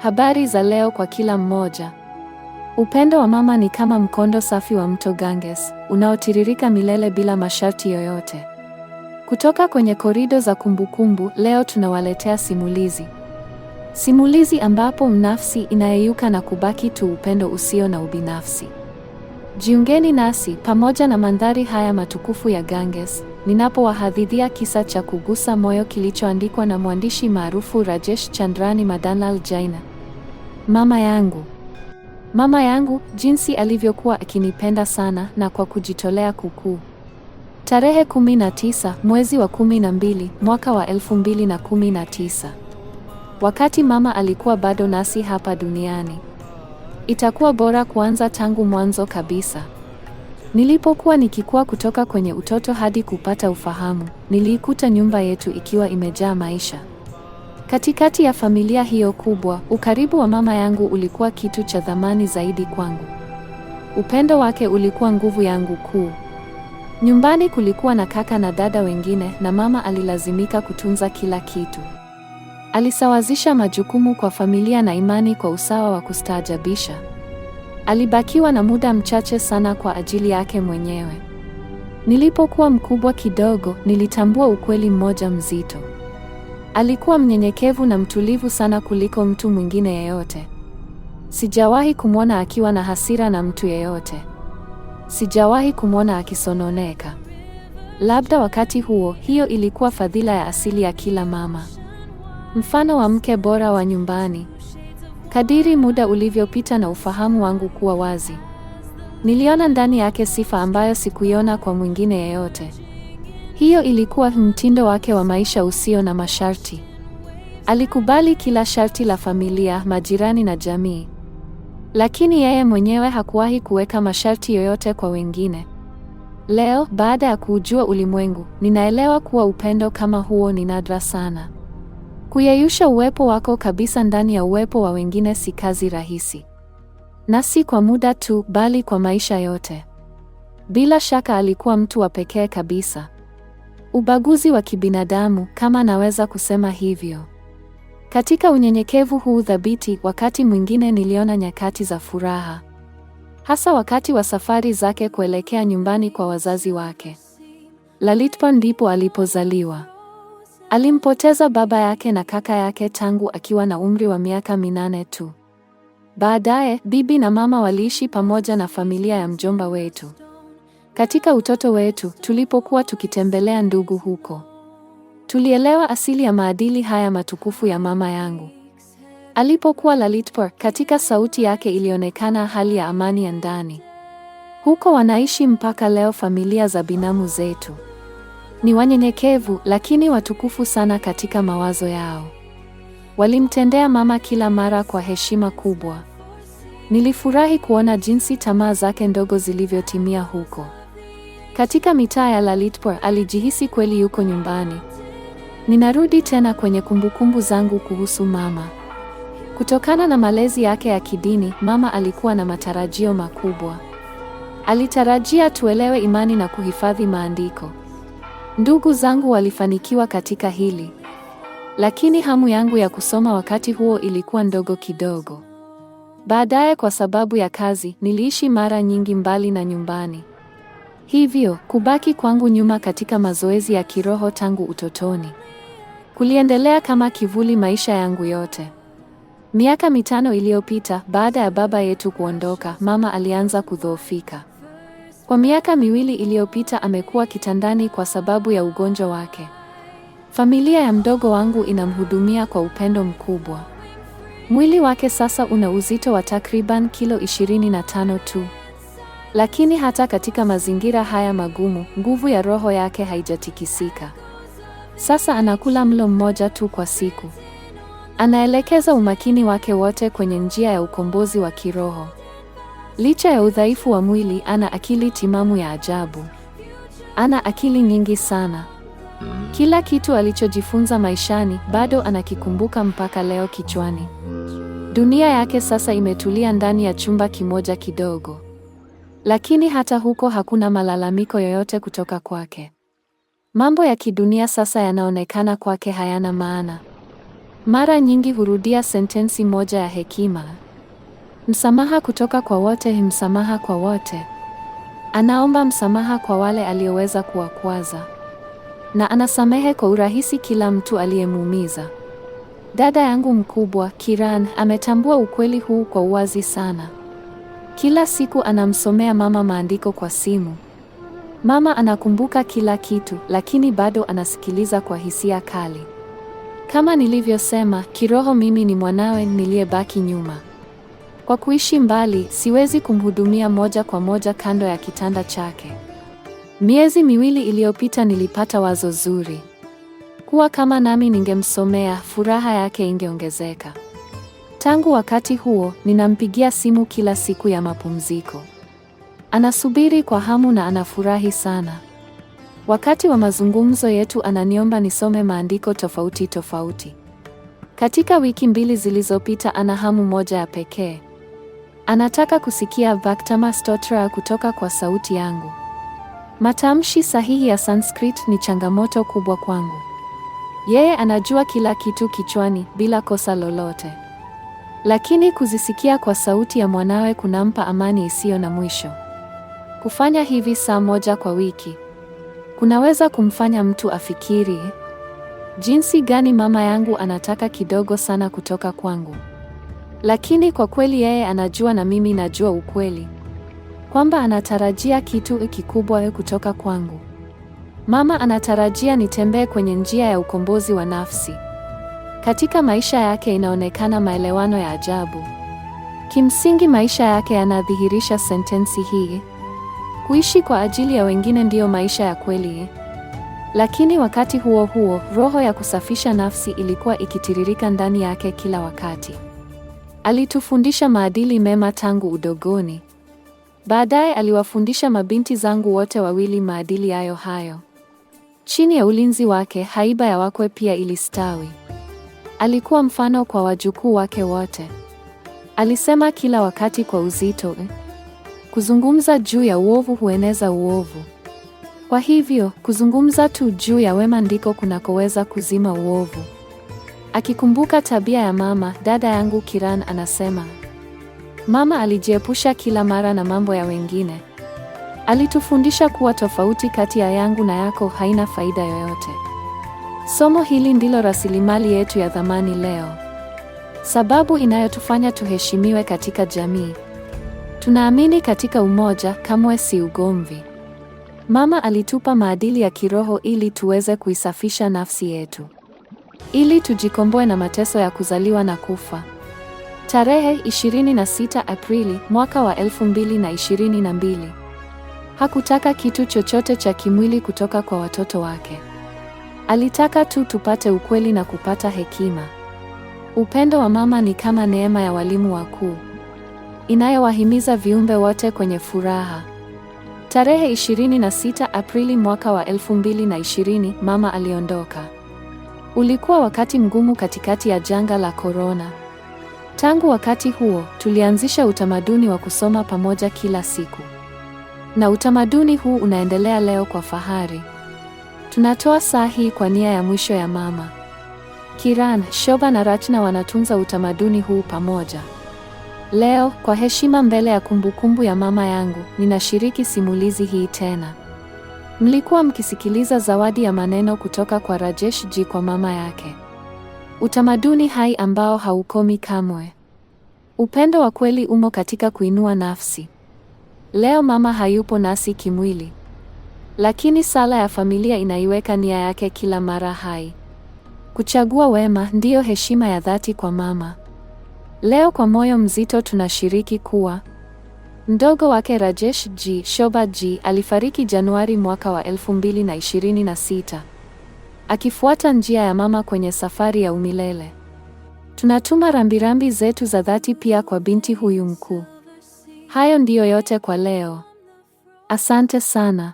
Habari za leo kwa kila mmoja. Upendo wa mama ni kama mkondo safi wa mto Ganges, unaotiririka milele bila masharti yoyote. Kutoka kwenye korido za kumbukumbu, leo tunawaletea simulizi. Simulizi ambapo nafsi inayeyuka na kubaki tu upendo usio na ubinafsi. Jiungeni nasi pamoja na mandhari haya matukufu ya Ganges, ninapowahadithia kisa cha kugusa moyo kilichoandikwa na mwandishi maarufu Rajesh Chandrani Madanlal Jaina. Mama yangu. Mama yangu, jinsi alivyokuwa akinipenda sana na kwa kujitolea kukuu. Tarehe 19, mwezi wa 12, mwaka wa 2019. Wakati mama alikuwa bado nasi hapa duniani. Itakuwa bora kuanza tangu mwanzo kabisa. Nilipokuwa nikikua kutoka kwenye utoto hadi kupata ufahamu, niliikuta nyumba yetu ikiwa imejaa maisha. Katikati ya familia hiyo kubwa, ukaribu wa mama yangu ulikuwa kitu cha thamani zaidi kwangu. Upendo wake ulikuwa nguvu yangu kuu. Nyumbani kulikuwa na kaka na dada wengine, na mama alilazimika kutunza kila kitu. Alisawazisha majukumu kwa familia na imani kwa usawa wa kustaajabisha. Alibakiwa na muda mchache sana kwa ajili yake mwenyewe. Nilipokuwa mkubwa kidogo, nilitambua ukweli mmoja mzito. Alikuwa mnyenyekevu na mtulivu sana kuliko mtu mwingine yeyote. Sijawahi kumwona akiwa na hasira na mtu yeyote. Sijawahi kumwona akisononeka. Labda wakati huo, hiyo ilikuwa fadhila ya asili ya kila mama. Mfano wa mke bora wa nyumbani. Kadiri muda ulivyopita na ufahamu wangu kuwa wazi, niliona ndani yake sifa ambayo sikuiona kwa mwingine yeyote. Hiyo ilikuwa mtindo wake wa maisha usio na masharti. Alikubali kila sharti la familia, majirani na jamii. Lakini yeye mwenyewe hakuwahi kuweka masharti yoyote kwa wengine. Leo, baada ya kuujua ulimwengu, ninaelewa kuwa upendo kama huo ni nadra sana. Kuyeyusha uwepo wako kabisa ndani ya uwepo wa wengine si kazi rahisi. Na si kwa muda tu, bali kwa maisha yote. Bila shaka alikuwa mtu wa pekee kabisa. Ubaguzi wa kibinadamu, kama naweza kusema hivyo. Katika unyenyekevu huu thabiti, wakati mwingine niliona nyakati za furaha. Hasa wakati wa safari zake kuelekea nyumbani kwa wazazi wake. Lalitpur ndipo alipozaliwa. Alimpoteza baba yake na kaka yake tangu akiwa na umri wa miaka 8 tu. Baadaye, bibi na mama waliishi pamoja na familia ya mjomba wetu. Katika utoto wetu, tulipokuwa tukitembelea ndugu huko, tulielewa asili ya maadili haya matukufu ya mama yangu. Alipokuwa Lalitpur, katika sauti yake ilionekana hali ya amani ya ndani. Huko wanaishi mpaka leo familia za binamu zetu. Ni wanyenyekevu, lakini watukufu sana katika mawazo yao. Walimtendea mama kila mara kwa heshima kubwa. Nilifurahi kuona jinsi tamaa zake ndogo zilivyotimia huko. Katika mitaa ya Lalitpur alijihisi kweli yuko nyumbani. Ninarudi tena kwenye kumbukumbu zangu kuhusu mama. Kutokana na malezi yake ya kidini, mama alikuwa na matarajio makubwa. Alitarajia tuelewe imani na kuhifadhi maandiko. Ndugu zangu walifanikiwa katika hili. Lakini hamu yangu ya kusoma wakati huo ilikuwa ndogo kidogo. Baadaye, kwa sababu ya kazi, niliishi mara nyingi mbali na nyumbani. Hivyo, kubaki kwangu nyuma katika mazoezi ya kiroho tangu utotoni kuliendelea kama kivuli maisha yangu yote. Miaka 5 iliyopita, baada ya baba yetu kuondoka, mama alianza kudhoofika. Kwa miaka 2 iliyopita amekuwa kitandani kwa sababu ya ugonjwa wake. Familia ya mdogo wangu inamhudumia kwa upendo mkubwa. Mwili wake sasa una uzito wa takriban kilo 25 tu. Lakini hata katika mazingira haya magumu, nguvu ya roho yake haijatikisika. Sasa anakula mlo mmoja tu kwa siku. Anaelekeza umakini wake wote kwenye njia ya ukombozi wa kiroho. Licha ya udhaifu wa mwili, ana akili timamu ya ajabu. Ana akili nyingi sana. Kila kitu alichojifunza maishani, bado anakikumbuka mpaka leo kichwani. Dunia yake sasa imetulia ndani ya chumba kimoja kidogo. Lakini hata huko hakuna malalamiko yoyote kutoka kwake. Mambo ya kidunia sasa yanaonekana kwake hayana maana. Mara nyingi hurudia sentensi moja ya hekima. Msamaha kutoka kwa wote, msamaha kwa wote. Anaomba msamaha kwa wale alioweza kuwakwaza. Na anasamehe kwa urahisi kila mtu aliyemuumiza. Dada yangu mkubwa, Kiran, ametambua ukweli huu kwa uwazi sana. Kila siku anamsomea mama maandiko kwa simu. Mama anakumbuka kila kitu, lakini bado anasikiliza kwa hisia kali. Kama nilivyosema, kiroho mimi ni mwanawe niliyebaki nyuma. Kwa kuishi mbali, siwezi kumhudumia moja kwa moja kando ya kitanda chake. Miezi miwili iliyopita nilipata wazo zuri. Kuwa kama nami ningemsomea, furaha yake ingeongezeka. Tangu wakati huo, ninampigia simu kila siku ya mapumziko. Anasubiri kwa hamu na anafurahi sana. Wakati wa mazungumzo yetu ananiomba nisome maandiko tofauti tofauti. Katika wiki 2 zilizopita ana hamu moja ya pekee. Anataka kusikia Vaktama Stotra kutoka kwa sauti yangu. Matamshi sahihi ya Sanskrit ni changamoto kubwa kwangu. Yeye anajua kila kitu kichwani bila kosa lolote. Lakini kuzisikia kwa sauti ya mwanawe kunampa amani isiyo na mwisho. Kufanya hivi saa moja kwa wiki kunaweza kumfanya mtu afikiri, jinsi gani mama yangu anataka kidogo sana kutoka kwangu. Lakini kwa kweli yeye anajua na mimi najua ukweli, kwamba anatarajia kitu kikubwa kutoka kwangu. Mama anatarajia nitembee kwenye njia ya ukombozi wa nafsi. Katika maisha yake inaonekana maelewano ya ajabu. Kimsingi maisha yake yanadhihirisha sentensi hii. Kuishi kwa ajili ya wengine ndiyo maisha ya kweli. Lakini wakati huo huo, roho ya kusafisha nafsi ilikuwa ikitiririka ndani yake kila wakati. Alitufundisha maadili mema tangu udogoni. Baadaye aliwafundisha mabinti zangu wote wawili maadili hayo hayo. Chini ya ulinzi wake, haiba ya wakwe pia ilistawi. Alikuwa mfano kwa wajukuu wake wote. Alisema kila wakati kwa uzito, kuzungumza juu ya uovu hueneza uovu. Kwa hivyo, kuzungumza tu juu ya wema ndiko kunakoweza kuzima uovu. Akikumbuka tabia ya mama, dada yangu Kiran anasema, mama alijiepusha kila mara na mambo ya wengine. Alitufundisha kuwa tofauti kati ya yangu na yako haina faida yoyote. Somo hili ndilo rasilimali yetu ya thamani leo. Sababu inayotufanya tuheshimiwe katika jamii. Tunaamini katika umoja, kamwe si ugomvi. Mama alitupa maadili ya kiroho ili tuweze kuisafisha nafsi yetu. Ili tujikomboe na mateso ya kuzaliwa na kufa. Tarehe 26 Aprili mwaka wa 2022. Hakutaka kitu chochote cha kimwili kutoka kwa watoto wake. Alitaka tu tupate ukweli na kupata hekima. Upendo wa mama ni kama neema ya walimu wakuu, inayowahimiza viumbe wote kwenye furaha. Tarehe 26 Aprili mwaka wa 2020, mama aliondoka. Ulikuwa wakati mgumu katikati ya janga la korona. Tangu wakati huo, tulianzisha utamaduni wa kusoma pamoja kila siku. Na utamaduni huu unaendelea leo kwa fahari. Tunatoa saa hii kwa nia ya mwisho ya mama. Kiran, Shobha na Rachna wanatunza utamaduni huu pamoja. Leo, kwa heshima mbele ya kumbukumbu ya mama yangu, ninashiriki simulizi hii tena. Mlikuwa mkisikiliza zawadi ya maneno kutoka kwa Rajesh Ji kwa mama yake. Utamaduni hai ambao haukomi kamwe. Upendo wa kweli umo katika kuinua nafsi. Leo mama hayupo nasi kimwili, lakini sala ya familia inaiweka nia yake kila mara hai. Kuchagua wema ndiyo heshima ya dhati kwa mama. Leo kwa moyo mzito tunashiriki kuwa mdogo wake Rajesh Ji, Shobha Ji, alifariki Januari mwaka wa 2026. Akifuata njia ya mama kwenye safari ya umilele. Tunatuma rambirambi zetu za dhati pia kwa binti huyu mkuu. Hayo ndiyo yote kwa leo. Asante sana.